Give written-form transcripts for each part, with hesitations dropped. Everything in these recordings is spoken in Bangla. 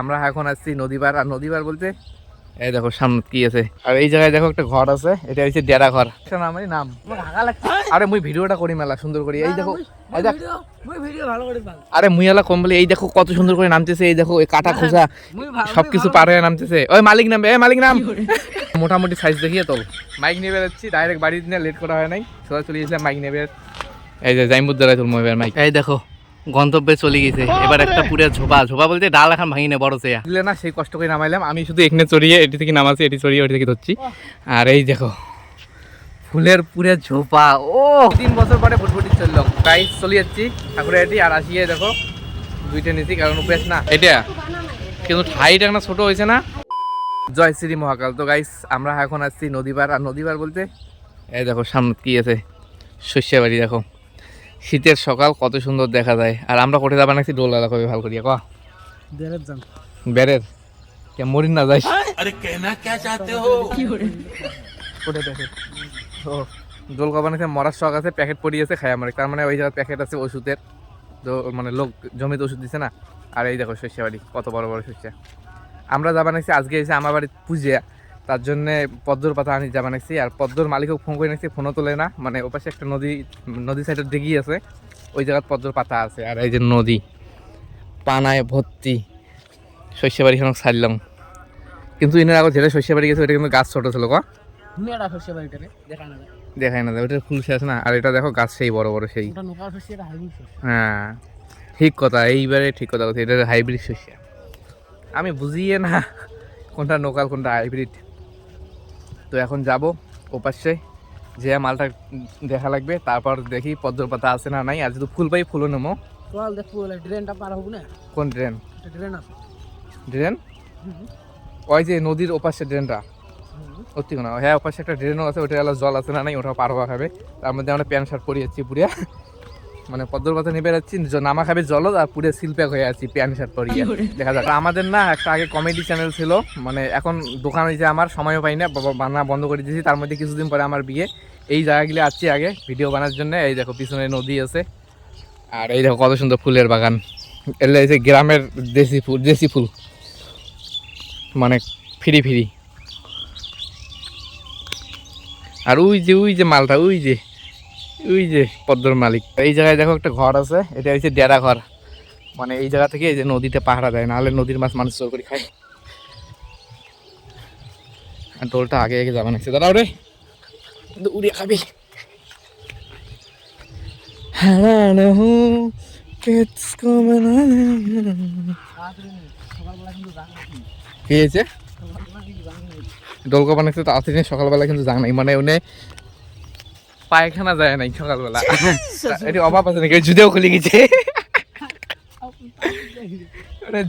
আমরা এখন আসছি নদীবার। আর নদীবার বলতে এই দেখো সামনে কি আছে, আর এই জায়গায় দেখো একটা ঘর আছে, এটা হচ্ছে ডেরা ঘর। আমারই নাম। আরে মুই ভিডিওটা করি মেলা সুন্দর করি, এই দেখো এই দেখ। আরে মুইয়ালা কম বলে এই দেখো কত সুন্দর করে নামতেছে, এই দেখো এই কাটা খোঁজা সবকিছু পার হয়ে নামতেছে। ওই মালিক নামবে, এই মালিক নাম। মোটামুটি সাইজ দেখিয়ে তোল। মাইক নিয়ে বেরোচ্ছি ডাইরেক্ট, বাড়ি দিনে লেট করা হয় নাই, সোজা চলে গেছিলাম মাইক নেবে। এই যে জাইমুদ্দারাই তুলবো এবার মাইক। এই দেখো গন্তব্যে চলে গেছে। এবার একটা পুরো ঝোপা ঝোপা বলতে ডাল এখন ভাঙি না, বড় চেয়া দিলে না, সেই কষ্ট করে নামাইলাম। আমি শুধু এখানে চড়িয়ে এটি থেকে নামাচ্ছি, এটি চড়িয়ে ওটি থেকে ধরছি। আর এই দেখো ফুলের পুরে ঝোপা। ও 3 বছর পরে ফুটফুটি চললো গাইস, চলে যাচ্ছি ঠাকুরের এটি। আর আসিয়ে দেখো দুইটা নিচ্ছি, কারণ উপেস না এটা, কিন্তু হাইট একটা ছোট হয়েছে না। জয় শ্রী মহাকাল। তো গাইস আমরা এখন আসছি নদীবার। আর নদীবার বলতে এই দেখো সামনে কি আছে, শস্যা বাড়ি। দেখো শীতের সকাল কত সুন্দর দেখা যায়। আর আমরা কোটে যাবা নাকি ডোল এলাকা ভালো করিয়া ক বেরের মরিন না যাই। আরে কেনা কে চাতে হো কোটে প্যাকেট ও ডোল কবা নাকি মরার শখ আছে, প্যাকেট পড়িয়েছে খাই আমার। তার মানে ওই জায়গায় প্যাকেট আছে ওষুধের, তো মানে লোক জমিতে ওষুধ দিছে না। আর এই দেখো শস্যা বাড়ি কত বড় বড় শস্যা। আমরা যাবা নাকি আজকে এসে আমার বাড়ির পুজো, তার জন্য পদ্মর পাতা আনি যাবা নাকি। আর পদ্মর মালিকও ফোন করে নাকি, ফোনও তোলে না। মানে ওপাশে একটা নদী সাইডের দিঘি আছে, ওই জায়গায় পদ্মর পাতা আছে। আর এই যে নদী পানায় ভর্তি। শস্য বাড়ি খান ছাড়লাম, কিন্তু এনার আগে যেটা শস্য বাড়ি গেছে ওইটা কিন্তু গাছ ছোট ছিল। দেখায় না, ওইটা ফুল শেষ না। আর এটা দেখো গাছ সেই বড় বড় সেই। হ্যাঁ ঠিক কথা, এইবারে ঠিক কথা বলছি, এটা হাইব্রিড শস্য। আমি বুঝিয়ে না কোনটা লোকাল কোনটা হাইব্রিড। তো এখন যাব ওপাশে, যে মালটা দেখা লাগবে, তারপর দেখি পদ্মর পাতা আছে না নাই। আর যদি ফুল পাই ফুলও নেবো। কোন ড্রেন? ড্রেন ওই যে নদীর ওপাশে ড্রেনটা, সত্যি না? হ্যাঁ ওপাশে একটা ড্রেনও আছে, ওটা জল আছে না নাই, ওটা পার হওয়া খাবে। তার মধ্যে আমরা প্যান্ট শার্ট পরে যাচ্ছি পুরিয়া, মানে পদ্মর পাতা নেবে যাচ্ছি, নামা খাবে জল। আর পুরো শিল্পে হয়ে আছি প্যান্ট শার্ট পরিয়ে। দেখা যাক। আমাদের না একটা আগে কমেডি চ্যানেল ছিল, মানে এখন দোকান হয়েছে, আমার সময়ও পাই না, বানা বন্ধ করে দিয়েছি। তার মধ্যে কিছুদিন পরে আমার বিয়ে। এই জায়গাগুলি আসছি আগে ভিডিও বানার জন্য। এই দেখো পিছনে নদী আছে, আর এই দেখো কত সুন্দর ফুলের বাগান। এলে এই যে গ্রামের দেশি ফুল, মানে ফিরি ফিরি। আর ওই যে মালটা, ওই যে পদ্মর মালিক। এই জায়গায় দেখো একটা ঘর আছে, এটা হচ্ছে ডেরা ঘর। মানে এই জায়গা থেকে এই যে নদীতে পাহারা দেয়, নাহলে নদীর মাছ মানুষ চোর করে খায়। আর টোলটা আগে আগে যাবা নাকছে, দাঁড়াও রে উড়িয়ে খাবি। কি হয়েছে? ডোলকা বানাচ্ছে তো আসিনি সকালবেলা, কিন্তু যাক নাই, মানে উনি পায়খানা যায় নাই সকালবেলা। এটি অভাব আছে নাকি? জুতেও খুলে গেছে,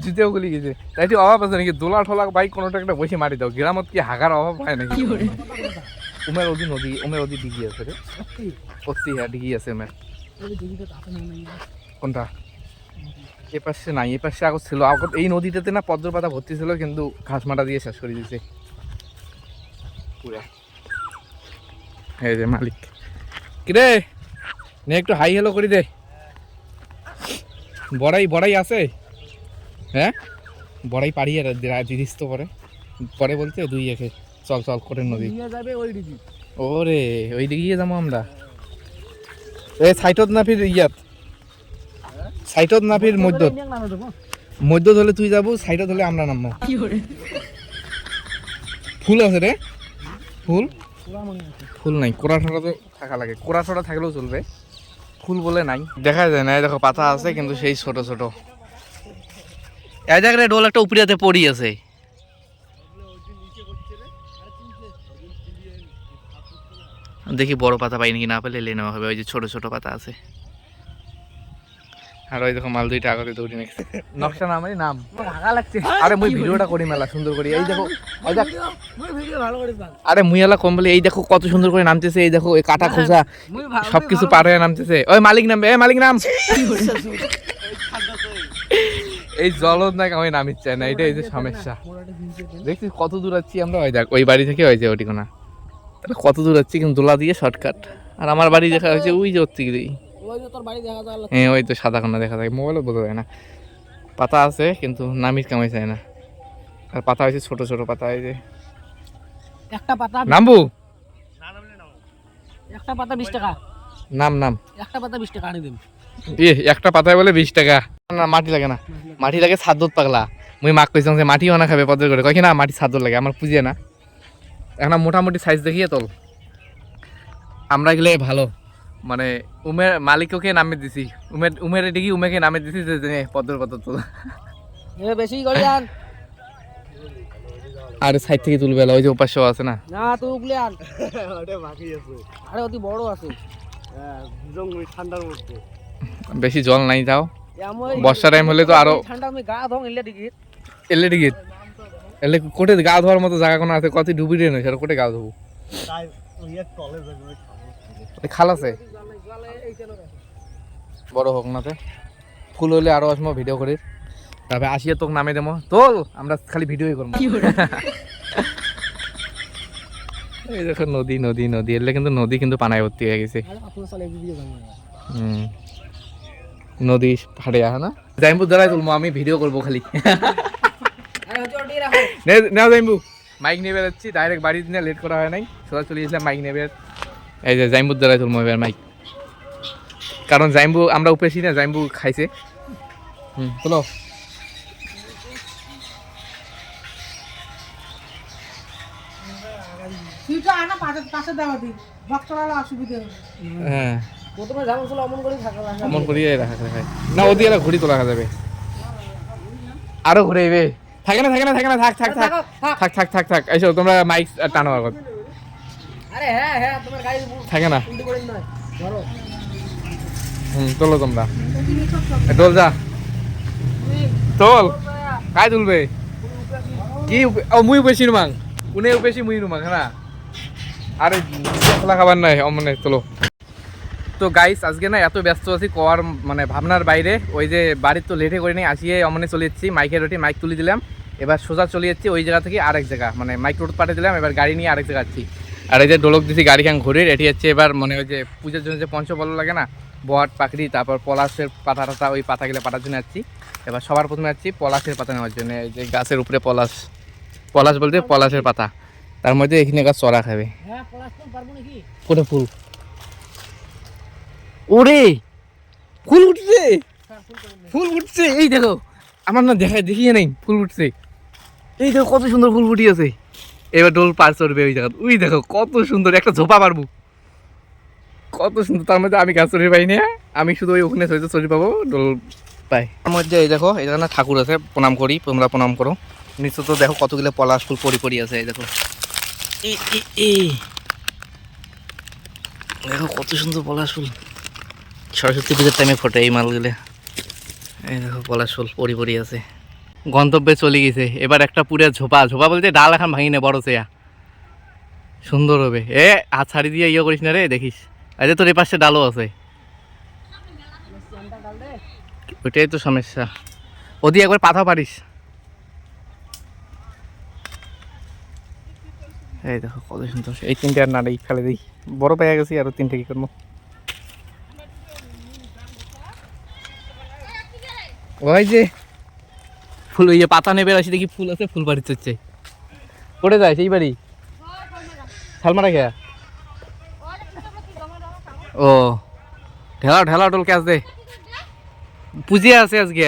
জুতেও খুলে গেছে। তাই অভাব আছে নাকি? দোলা ঠোলা বাইক কোনোটা একটা বসে মারি দাও। গ্রামত কি হাগার অভাব হয় নাকি? উমের ওদি নদী, উমের ওদি ডিগি আছে রে, সত্যি। হ্যাঁ ডিগি আছে উমের। কোনটা? এ পাশে নাই, এ পাশে আগত ছিল। আগত এই নদীটাতে না পদ্মর পাতা ভর্তি ছিল, কিন্তু ঘাস মাটা দিয়ে শেষ করে দিয়েছে পুরা। এই যে মালিক, কিরে নে একটু হাই হ্যালো করি দে। বড়াই আছে? হ্যাঁ বড়াই পাড়িয়ে দিদিস তো পরে পরে বলতে দুই একে চল কোটের নদী ওরে ওই দিকে যাবো আমরা। এই সাইটত না ফির ইয়াত, সাইটত না ফির মধ্য হলে তুই যাবো, সাইটত হলে আমরা নামবো। ফুল আছে রে? ফুল নাই, কোড়া ঠোড়া তো থাকা লাগে। কোড়া ঠোড়া থাকলেও চলবে, ফুল বলে নাই। দেখা যায় না, দেখো পাতা আছে কিন্তু সেই ছোট ছোট। এই জায়গায় ডোল একটা উপরিয়াতে পড়ি আছে। দেখি বড় পাতা পাই নাকি, না পেলে এলে নেওয়া হবে। ওই যে ছোট ছোট পাতা আছে। আর ওই দেখো মাল দুইটা আগতে দৌড়ি নাকি নকশা নামেরই নাম। আরে মুই ভিডিওটা করি মেলা সুন্দর করি, এই দেখো আরে মুইয়ালা কম বলে এই দেখো কত সুন্দর করে নামতেছে। এই দেখো এই কাটা খোঁজা সবকিছু পার হয়ে নামতেছে। ওই মালিক নামবে, এই মালিক নাম। এই জলত না আমি নামিত চাই না, এটাই যে সমস্যা। দেখছিস কত দূর আছি আমরা? ওই দেখ ওই বাড়ি থেকে ওই যে ওটি কোনা কত দূর আছি, কিন্তু দোলা দিয়ে শর্টকাট। আর আমার বাড়ি দেখা হয়েছে ওই যে ওর থেকে। হ্যাঁ ওই তো সাদা কোনা দেখা যায়, মোবাইলও বোঝা যায় না। পাতা আছে কিন্তু নামির কামাই চায় না। আর পাতা হয়েছে ছোট ছোট পাতা। এই যে একটা পাতা নামবো, একটা পাতা 20 টাকা, নাম নাম একটা পাতা 20 টাকা আনি দিন। একটা পাতায় বলে 20 টাকা। না মাটি লাগে না, মাটি লাগে ছাদত পাগলা। মুই মাক কইছিলাম যে মাটিও না খাবে পদ্র করে, কয় কি না মাটি ছাদত লাগে, আমার পুজিয়ে না। এখন মোটামুটি সাইজ দেখিয়ে তোল, আমরা গেলে ভালো। মানে উমের মালিককে নামে দিছি, উমের এদিকে উমেকে নামে দিছি যে পদ্র পদ্র তোল। বেশি করে আন আর সাইড থেকে তুলবে, ওই যে উপাস্য আছে না। না তুই উগলে আন, ওটা বাকি আছে। আরে অতি বড় আছে, জঙ্গল ঠান্ডার মধ্যে বেশি জল নাই যাও, বর্ষা টাইম হলে তো আরো ঠান্ডা। আমি গা ধং এলে দিকে এলে কোটে গা ধোয়ার মতো জায়গা কোনো আছে? কত ডুবি রে নয় সেটা কোটে গা ধোবো? খাল আছে বড় হোক নাতে, ফুল হলে আরো আসবো ভিডিও করি, তারপরে আসিয়ে তোকে নামে দেবো তোল, আমরা খালি ভিডিওই করবো। এই দেখো নদী নদী নদী, এলে কিন্তু নদী কিন্তু পানায় ভর্তি হয়ে গেছে। নদী ফাটে আসে না, জাইম্বু দ্বারাই তুলবো, আমি ভিডিও করবো খালি। নেও জাইম্বু, মাইক নিয়ে বেরোচ্ছি ডাইরেক্ট বাড়ি দিনে, লেট করা হয় নাই, সোজা চলে গেছিলাম মাইক নিয়ে বের। এই যে জাইম্বুর দ্বারাই তুলবো এবার মাইক, কারণ জাইম্বু আমরা উপেছি না, জাইম্বু খাইছে। চলো হ্যাঁ অমন করিয়ে রাখা না, ওদিকে ঘুরি তোলা যাবে, আরো ঘুরে থাকে না থাকে না থাকে না, থাক থাক থাক থাক থাক থাক থাক এসো তোমরা মাইক টানো আগত। আরে হ্যাঁ হ্যাঁ তোমার গাড়ি থাকে না, ধরো তোলো তোমরা, তোল যা তোল, কাই তুলবে কি? ও মুই বেশি নুমাং, উনি বেশি মুই নুমাং হ্যাঁ। আরে খোলা খাবার নাই অমনে তোলো। তো গাইস আজকে না এত ব্যস্ত আছি কর মানে ভাবনার বাইরে, ওই যে বাড়ির তো লেটে করে নিয়ে আসিয়ে অমনে চলে যাচ্ছি, মাইকের রুটি মাইক তুলে দিলাম, এবার সোজা চলে যাচ্ছি ওই জায়গা থেকে আরেক জায়গা, মানে মাইক রোড পাঠিয়ে দিলাম, এবার গাড়ি নিয়ে আরেক জায়গা যাচ্ছি। আর এই যে ডোলক দিছি গাড়ি খান ঘুরির, এটি হচ্ছে এবার মানে ওই যে পুজোর জন্য যে পঞ্চফল লাগে না, বট পাখড়ি তারপর পলাশের পাতা টাতা, ওই পাতাগুলো পাতার জন্য যাচ্ছি। এবার সবার প্রথমে যাচ্ছি পলাশের পাতা নেওয়ার জন্য, এই যে গাছের উপরে পলাশ, পলাশ বলতে পলাশের পাতা, তার মধ্যে এখানে গাছ চড়া খাবে। কোটা ফুল, ওরে ফুল উঠছে, ফুল উঠছে, এই দেখো আমার না দেখিয়ে নেই, ফুল উঠছে, এই দেখো কত সুন্দর ফুল ফুটিয়েছে। এবার ডোল পার চড়বে ওই জায়গা, ওই দেখো কত সুন্দর একটা ঝোপা পারবো, কত সুন্দর। তার মধ্যে আমি গাছ চড়ি পাই না, আমি শুধু ওই ওখানে চড়ি পাবো, ডোল পাই। তার মধ্যে এই দেখো এই জায়গা ঠাকুর আছে, প্রণাম করি, তোমরা প্রণাম করো। নিচে তো দেখো কতগুলো পলাশ ফুল পরি আছে, এই দেখো দেখো কত সুন্দর পলাশ ফুল, সরস্বতী পুজোর টাইমে ফোটে এই মালগুলো। এই দেখো পলাশ ফুল পরি আছে। গন্তব্যে চলে গেছে, এবার একটা পুরো ঝোপা, ঝোপা বলতে ডাল এখন ভাঙি না, বড় চেয়া সুন্দর হবে। হাত ছাড়ি দিয়ে ইয়ে করিস না রে, দেখিস এই যে তোর এই পাশে ডালও আছে, ওইটাই তো সমস্যা, ওদি একবার পাতা পারিস। এই দেখো কত সুন্দর, এই তিনটে আর না এই ফেলে দিই, বড় পেয়ে গেছি, আরো তিনটে কি করবো। ওই যে ফুল, ওই যে পাতা নেবে আসি দেখি ফুল আছে, ফুল বাড়ি হচ্ছে, কোটে যায় সেই বাড়ি শালমারা খেয়া। ও ঢেলা ঢেলা টোল ক্যাচ দে, পুজিয়ে আছে আজকে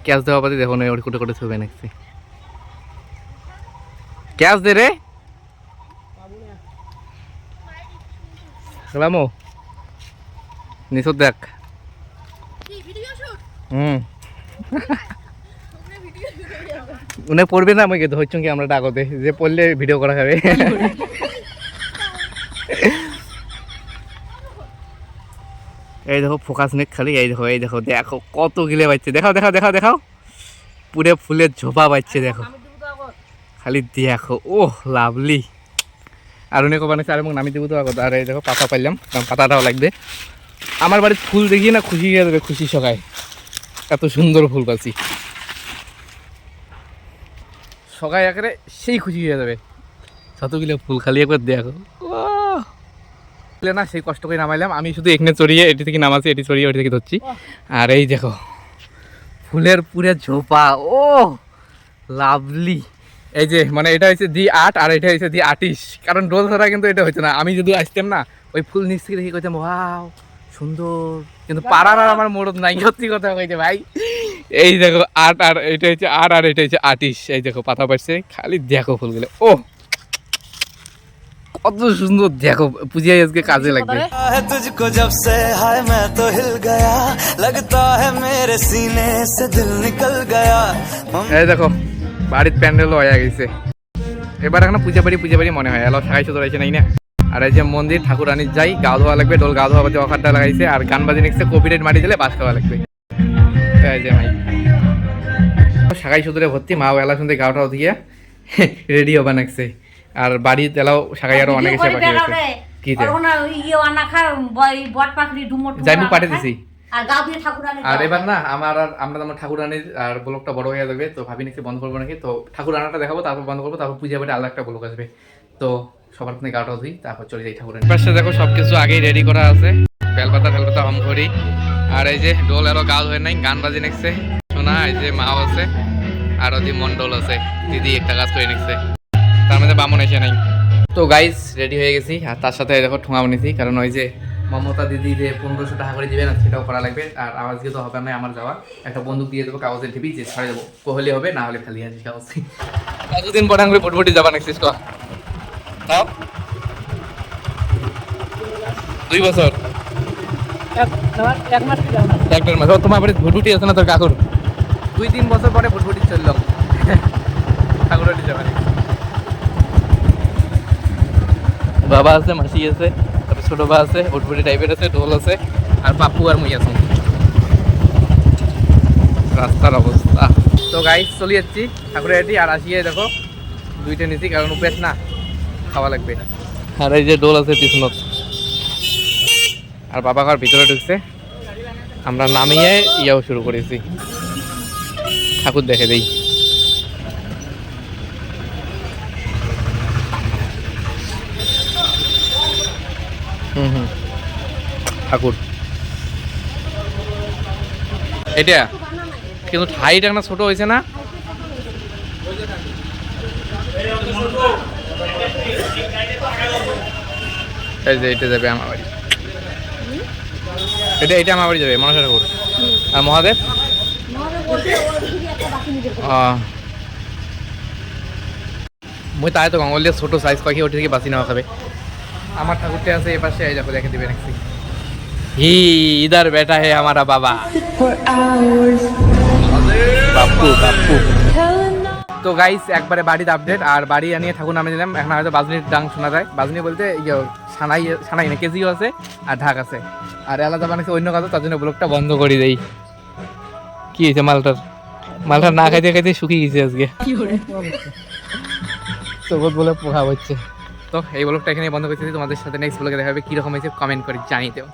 ক্যাচ দেওয়া পাতি দেখো না, ওর কোটে কোটে ছবি নাকছে, ক্যাচ দে রে খেলামো নিচত দেখ। উনি পড়বে না, আমাকে ধরছুন কি আমরা ডাকতে, যে পড়লে ভিডিও করা যাবে। এই দেখো ফোকাস নেক খালি, এই দেখো এই দেখো দেখো কত গিলে বাজছে, দেখাও দেখাও দেখাও দেখাও, পুরে ফুলের ঝোপা বাজছে দেখো খালি দেখো, ওহ লাভলি। আর উনি কবার নাকি আর এবং নামি দেবো তো আগত। আর এই দেখো পাতা পাইলাম, কারণ পাতাটাও লাগবে, আমার বাড়ির ফুল দেখিয়ে না খুশি হয়ে যাবে, খুশি সকায় এত সুন্দর ফুল পাচ্ছি, সকায় একেবারে সেই খুশি হয়ে যাবে, যতগুলো ফুল খালি একবার দেখো। না সেই কষ্ট করে নামাইলাম, আমি শুধু এখানে চড়িয়ে এটি থেকে নামাচ্ছি, এটি চড়িয়ে ওটি থেকে ধরছি। আর এই দেখো ফুলের পুরে ঝোপা, ও লাভলি। এই যে মানে এটা হচ্ছে দি 8 আর এটা হচ্ছে দি 28, কারণ ডোল ছাড়া কিন্তু এটা হচ্ছে না। আমি যদি আসতাম না ওই ফুল নিচ থেকে দেখি কইতাম ওয়াও সুন্দর, কিন্তু পাড়ার আর আমার মোড়ত নাই, সত্যি কথা কইতে ভাই। এই দেখো 8 আর এটা হচ্ছে 8 আর এটা হচ্ছে 28, এই দেখো পাতা পাচ্ছে, খালি দেখো ফুলগুলো, ও কত সুন্দর দেখো। পূজায় আজকে কাজে লাগবে। तुझको जब से हाय मैं तो हिल गया लगता है मेरे सीने से दिल निकल गया। এই দেখো বাড়ির প্যান্ডেল হয়ে গেছে, এবার এখন পূজা বাড়ি মনে হয় এলো সাগাইছে ধরাইছে নাই না। আর এই যে মন্দির ঠাকুরানির যাই, গা ধোয়া লাগবে, ডোল গা ধোয়া বাজে অখারটা লাগাইছে, আর গান বাজি নিচ্ছে, কপিরাইট মারি দিলে বাস খাওয়া লাগবে। এই যে ভাই সাগাই সুদরে ভর্তি, মা এলা শুনতে গাওটাও দিয়ে রেডি হবা নাকছে। আর বাড়ি তেলাও সাগাই আরো অনেক এসে বাকি আছে। কি যাইবু পাঠিয়ে দিছি। আর এবার না আমরা ঠাকুরানির আর ব্লগটা বড় হয়ে যাবে, তো ভাবি নাকি বন্ধ করবো নাকি, তো ঠাকুরানাটা দেখাবো, তারপর বন্ধ করবো, তারপর পূজা বাড়ি আলাদা একটা ব্লগ আসবে। তো সবার প্রথমে গাটা ধুই, তারপর চলে যাই ঠাকুরানি পাশে। দেখো সবকিছু আগেই রেডি করা আছে, বেলপাতা হম করি। আর এই যে ডোল আরো গাল হয়ে নাই, গান বাজি নেকছে শোনা। এই যে মাও আছে আর ওদি মন্ডল আছে, দিদি একটা কাজ করে নিচ্ছে, তার মধ্যে বামন এসে নাই। তো গাইস রেডি হয়ে গেছি, আর তার সাথে দেখো ঠোঙা বানিয়েছি, কারণ ওই যে মমতা দিদি যে 1500 টাকা করে দিবে না, সেটাও করা লাগবে। আর আওয়াজ দিয়ে তো হবে না আমার যাওয়া, একটা বন্দুক দিয়ে দেবো কাগজের ঢিপি, যে ছড়ে দেবো, কোহলে হবে না হলে খালি আছে কাগজ। কতদিন পরে আমি ভুটভুটি যাবা নেক্সিস তো তাও 2 বছর 1 মাস তোমার বাড়ি ভুটভুটি আছে না তোর কাকুর? 2-3 বছর পরে ভুটভুটি চললো ঠাকুরানি যাবা। বাবা আছে, মাসি আছে, তারপর ছোট বা আছে, উটবুটি টাইপের আছে, ঢোল আছে, আর পাপ্পু আর মুই আছো। রাস্তার অবস্থা তো গাইস চলে যাচ্ছি ঠাকুরাটি। আর আসিয়ে দেখো 2টা নিছি, কারণ উপেস না খাওয়া লাগবে। আর এই যে ডোল আছে পিছনত, আর বাবা ঘর ভিতরে ঢুকছে, আমরা নামিয়ে ইয়াও শুরু করেছি, ঠাকুর দেখে দেই। ঠাকুর এটা কিন্তু হাইট একটা ছোট হয়েছে না? এই যে এটা যাবে আমার বাড়ি, এটা আমার বাড়ি যাবে মনসা ঠাকুর। আর মহাদেব মুই তাই তো গঙ্গল দিয়ে ছোট সাইজ পাখি ওটি থেকে বাঁচি নেওয়া খাবে। আমার ঠাকুরটা আছে এ পাশে, এই দেখো দেখে দিবে নাকি। হি ইধার বেটা হে আমারা বাবা বাপ্পু বাপ্পু। তো গাইস একবারে বাড়ির আপডেট, আর বাড়ি আনিয়ে ঠাকুর নামে দিলাম। এখন হয়তো বাজনির ডাং শোনা যায়, বাজনি বলতে সানাই না কেজিও আছে আর ঢাক আছে, আর আলাদা বানাইছে অন্য কাজ, তার জন্য ব্লগটা বন্ধ করে দেই। কি হয়েছে মালটা না খাইতে খাইতে শুকিয়ে গেছে আজকে, চোখত বলে পোহা হচ্ছে। তো এই ব্লগটা এখানে বন্ধ করতেছি, তোমাদের সাথে নেক্সট ব্লগে দেখা হবে, কীরকম হয়েছে কমেন্ট করে জানিয়ে দেও।